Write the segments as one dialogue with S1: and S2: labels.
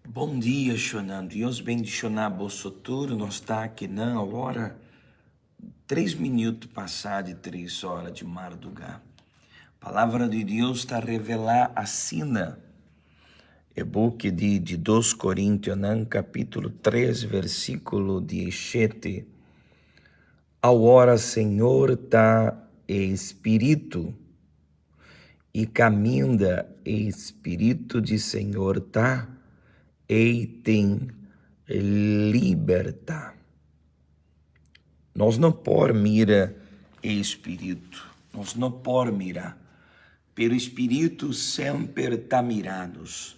S1: Bom dia, Shonan. Deus bendicionar vosso futuro. Nós está aqui na hora 3 minutos passar de 3 horas de madrugada. A palavra de Deus está a revelar a sina. É book de 2 Coríntios, capítulo 3, versículo 17. Agora, Senhor, está espírito e caminha espírito de Senhor tá e tem liberta. Nós não podemos mirar espírito, nós não podemos mirar, pero espírito sempre está mirados.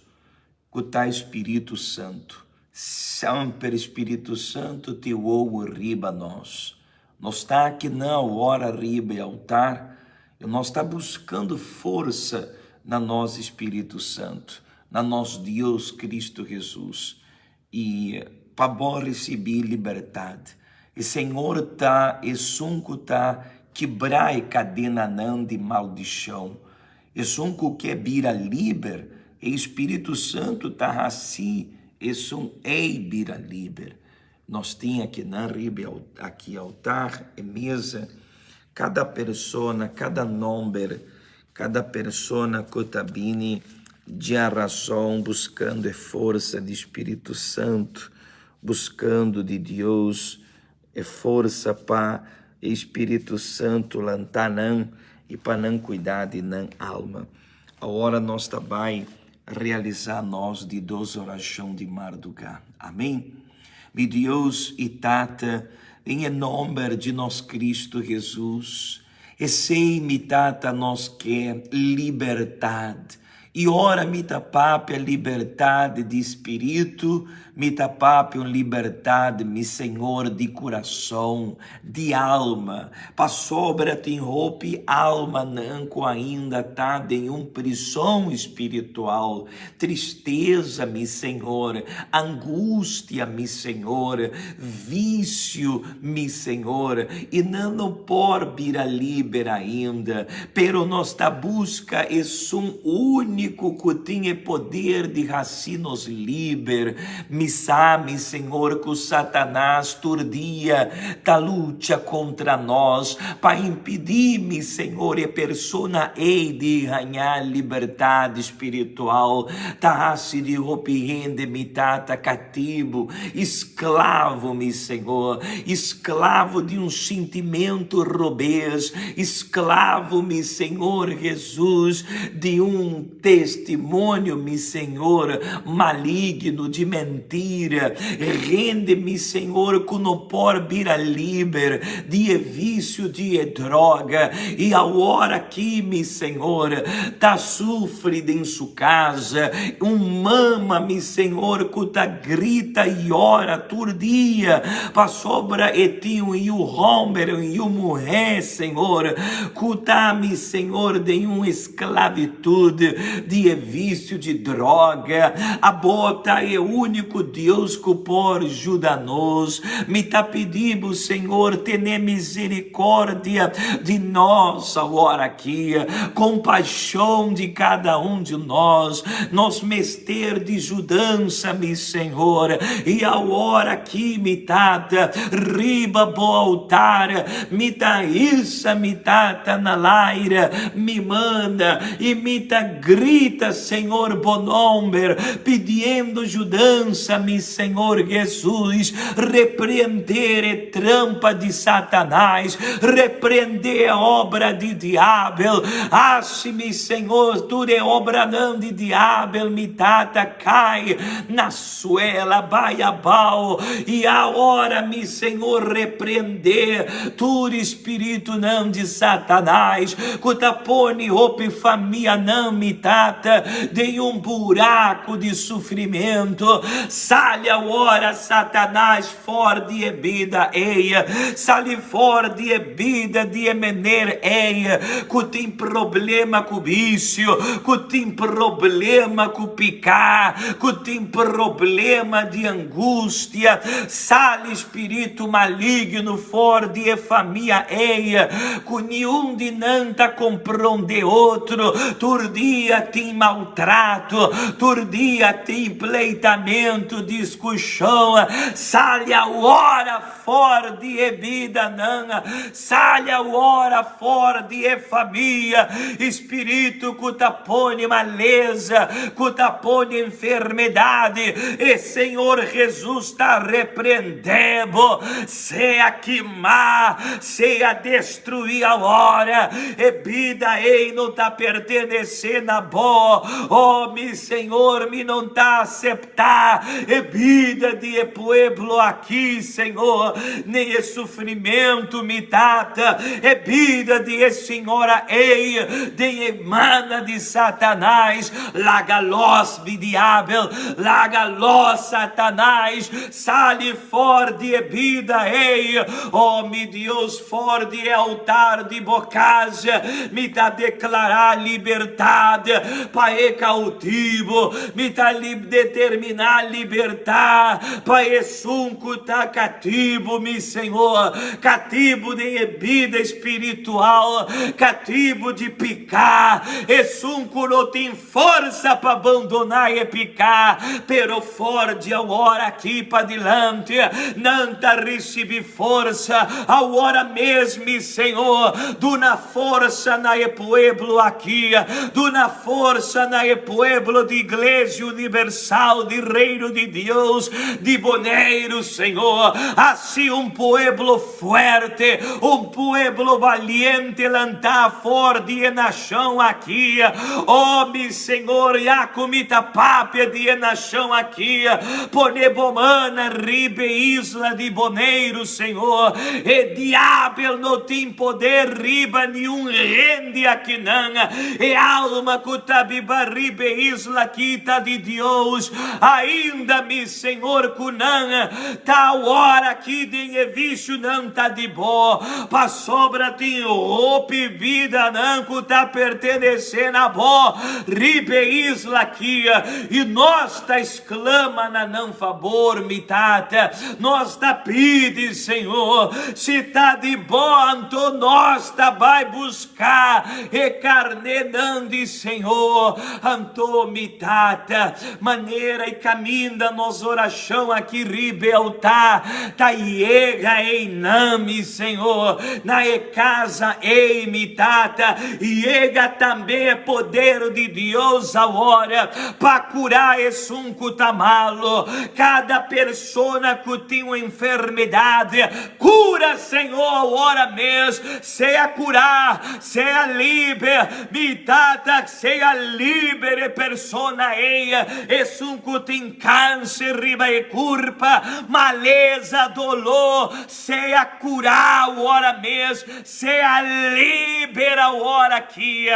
S1: Cuta Espírito Santo, sempre Espírito Santo te ouve riba nós. Nós está aqui na hora riba e altar, e nós está buscando força na nosso Espírito Santo, na nosso Deus Cristo Jesus, e para receber liberdade. E Senhor está, e sunco está, quebrar a cadena não de maldição. E sunco que vira liber, e Espírito Santo está assim, e são vira liber. Nós temos aqui na riba, aqui altar e mesa, cada pessoa, cada nome, cada pessoa que está bem de razão, buscando a força do Espírito Santo, buscando de Deus a força para o Espírito Santo lantar não e para não cuidar de não alma. Agora nós também realizar nós de 2 orações de madrugada. Amém? Meu Deus e Tata, em nome de nosso Cristo Jesus, e sei, mi Tata, nós quer liberdade. E ora, mi tapapia, liberdade de espírito, mi tapapia, liberdade, mi Senhor, de coração, de alma. Pa sobra te roupa, alma nanco ainda tá em prisão espiritual. Tristeza, mi Senhor, angústia, mi Senhor, vício, mi Senhor, e não por vir a liber ainda, pero nossa busca é único que tem poder de racinos liber. Me sabe, Senhor, que o Satanás turdia da luta contra nós para impedir-me, Senhor, e persona ei de ganhar liberdade espiritual. Tá se de roupiende me tata cativo, escravo, me Senhor, escravo de um sentimento robês, escravo, me Senhor Jesus, de um testemunho, me Senhor, maligno de mentira. Rende-me, Senhor, que não pode vir a liber de vício, de droga. E a hora que, me Senhor, tá sofrendo em sua casa, mama, me Senhor, que tá grita e ora todo dia, para sobra etinho e o homem e o mulher, Senhor, que tá, me Senhor, de uma esclavitude, de vício, de droga. A bota é o único Deus que pode ajudar-nos. Me tá pedindo, Senhor, tenha misericórdia de nós agora aqui, compaixão de cada um de nós, nos mester de ajudança, me Senhor, e a hora aqui, me tata, riba bo altar, me tá isso, me tata na laira, me manda, e me tá grita, Senhor, bom nome, pedindo ajudança, me Senhor Jesus, repreender a trampa de Satanás, repreender a obra de diabo, ache-me, Senhor, tudo é obra não de diabo, me tata, cai na suela, baiabau, e a hora, me Senhor, repreender tudo espírito não de Satanás, que tapone roupa família não me tata, de um buraco de sofrimento, sai a hora, Satanás, fora de vida, eia, sai fora de vida, de mener, eia, que tem problema com vício, que tem problema com picar, que tem problema de angústia, sai espírito maligno, fora de família, eia, que nenhum de não tá comprando de outro, todo dia tem maltrato, turdia tem pleitamento, discussão, saia hora fora de vida não, saia hora fora de família, espírito que tá põe maleza, que tá põe enfermidade, e Senhor Jesus está repreendendo, seja queimar, seja destruir a hora, e vida ei não tá pertenecendo a boa, oh meu Senhor, me não tá aceitar, e vida de pueblo aqui, Senhor, nem é sofrimento me tata, é vida de Senhora ei, de emana de Satanás, laga los de diabo, laga los Satanás, sale fora de vida ei, oh meu Deus, fora de altar de bocagem, me dá declarar liberdade, para cautivo, me dá determinar libertar, para sunco tá cativo, meu Senhor, cativo de vida espiritual, cativo de picar, e sunco não tem força para abandonar e picar, pero forte a hora aqui para diante, não tá receber força, a hora mesmo, Senhor, duna força na pueblo aqui, duna força na pueblo de Igreja Universal, de Reino de Deus, de Boneiro, Senhor, assim pueblo forte, pueblo valiente, lantar forte na chão aqui, oh meu Senhor, e a comida pápia de na chão aqui, ponebomana, ribe isla de Boneiro, Senhor, e diabo não tem poder, riba nenhum rende aqui não, e alma cutabiba ribe isla quita de Deus, ainda meu Senhor, cunã, tá hora aqui de evicho não tá de boa, pa sobra tem roupa e vida não que tá pertenecendo a boa, ribe isla aqui, e nós tá exclama na não favor, mitata, nós tá pide, Senhor, se tá de boa, então nós tá vai buscar, e carne não de Senhor, anto mitata, maneira e caminha nos oração aqui ribe altar, tá iega em nome, Senhor, na e casa ei mitata, iega também é poder de Deus a hora, para curar esse tá malo, cada persona que tem uma enfermidade, cura, Senhor, hora mesmo, seja curar, seja livre, mitata, seja livre, persona eia, esse que tem câncer, riba e culpa, maleza, dolor, seja curar, hora mesmo, seja libera, hora aqui,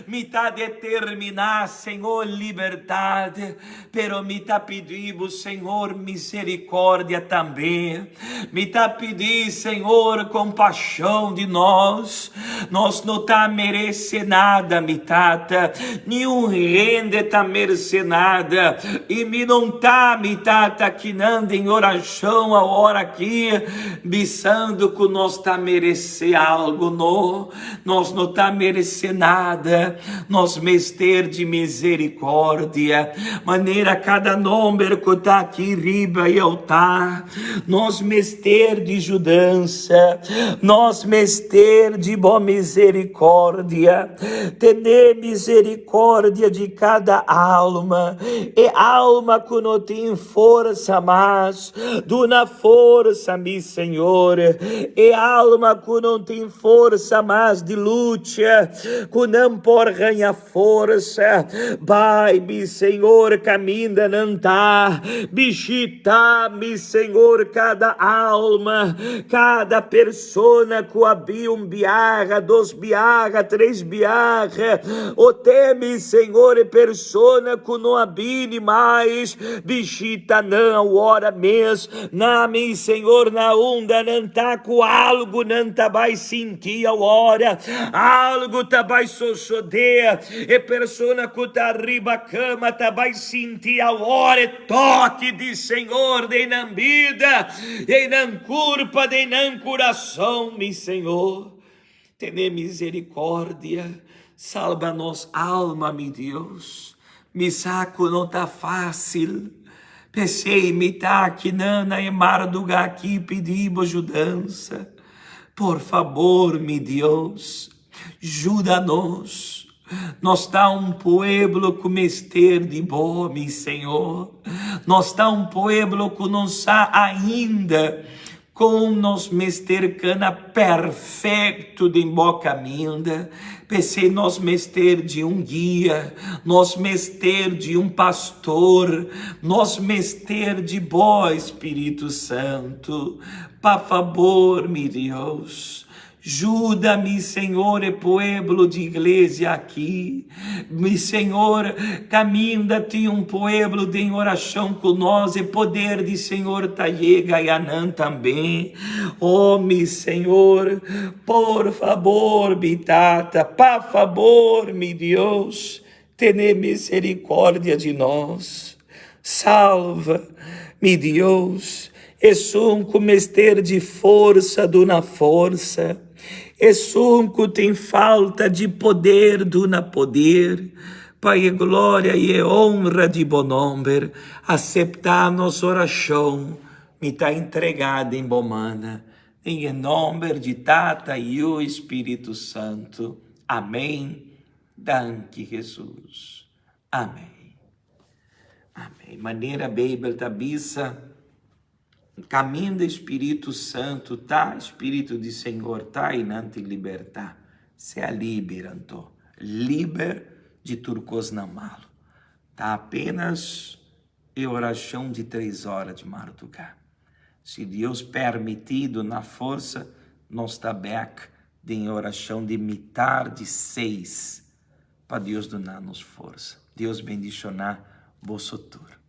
S1: me tá determinar, Senhor, liberdade, pero me tá pedindo, Senhor, misericórdia também, me tá pedindo, Senhor, compaixão de nós não tá merecendo nada, me tata, nenhum rende tá merecendo nada, e me não tá, me tata, que não em oração a hora aqui, pensando que nós tá merecendo algo, não, nós não tá merecendo nada, nós mester de misericórdia, maneira cada número que está aqui riba e altar, nós mester de judança, nós mester de boa misericórdia, ter misericórdia de cada alma, e alma que não tem força mais, duna força, meu Senhor, e alma que não tem força mais de luta, que não por ganhar força, vai, meu Senhor, caminha não tá, bichita, meu Senhor, cada alma, cada persona que havia biarra, 2 biarra, 3 biarra, o teme, Senhor, e persona que não habine mais, bichita não, hora mesmo, na meu Senhor, na onda não tá com algo, não tá vai sentir a hora, algo tá vai sossodea, e persona que tá arriba a cama tá vai sentir a hora, e toque de Senhor, de não vida, de não culpa, de não coração, meu Senhor, tenha misericórdia, salva nossa alma, meu Deus. Me saco não tá fácil. Pensei, me tá aqui, nana, e marduga aqui, pedimos ajudança. Por favor, meu Deus, ajuda-nos. Nós está um pueblo com mester de bom, Senhor. Nós está um pueblo que não está ainda com nos mester cana perfeito de boca minda. Pensei nós mester de um guia, nós mester de um pastor, nós mester de bom Espírito Santo. Por favor, meu Deus, ajuda-me, Senhor, e pueblo de igreja aqui. Mi Senhor, caminha-te um pueblo de oração com nós, e poder de Senhor Tayega e Anã também. Oh, mi Senhor, por favor, mi tata, por favor, mi Deus, tenha misericórdia de nós. Salva, mi Deus, és um comester de força do na força. És um que tem falta de poder do na poder. Pai, glória e honra de bom nome. Aceitar nossa oração. Me está entregada em bomana. Em nome de Tata e o Espírito Santo. Amém. Danke, Jesus. Amém. Amém. Maneira Bíblia tabissa. Caminho do Espírito Santo, tá? Espírito de Senhor, tá? E não te libertar. Se liberanto. Liber de turcos na malo. Tá apenas em oração de 3 horas de madrugada. Se Deus permitido na força, nós está back em oração de mitar de 6. Para Deus dar-nos força. Deus bendicionar vosso futuro.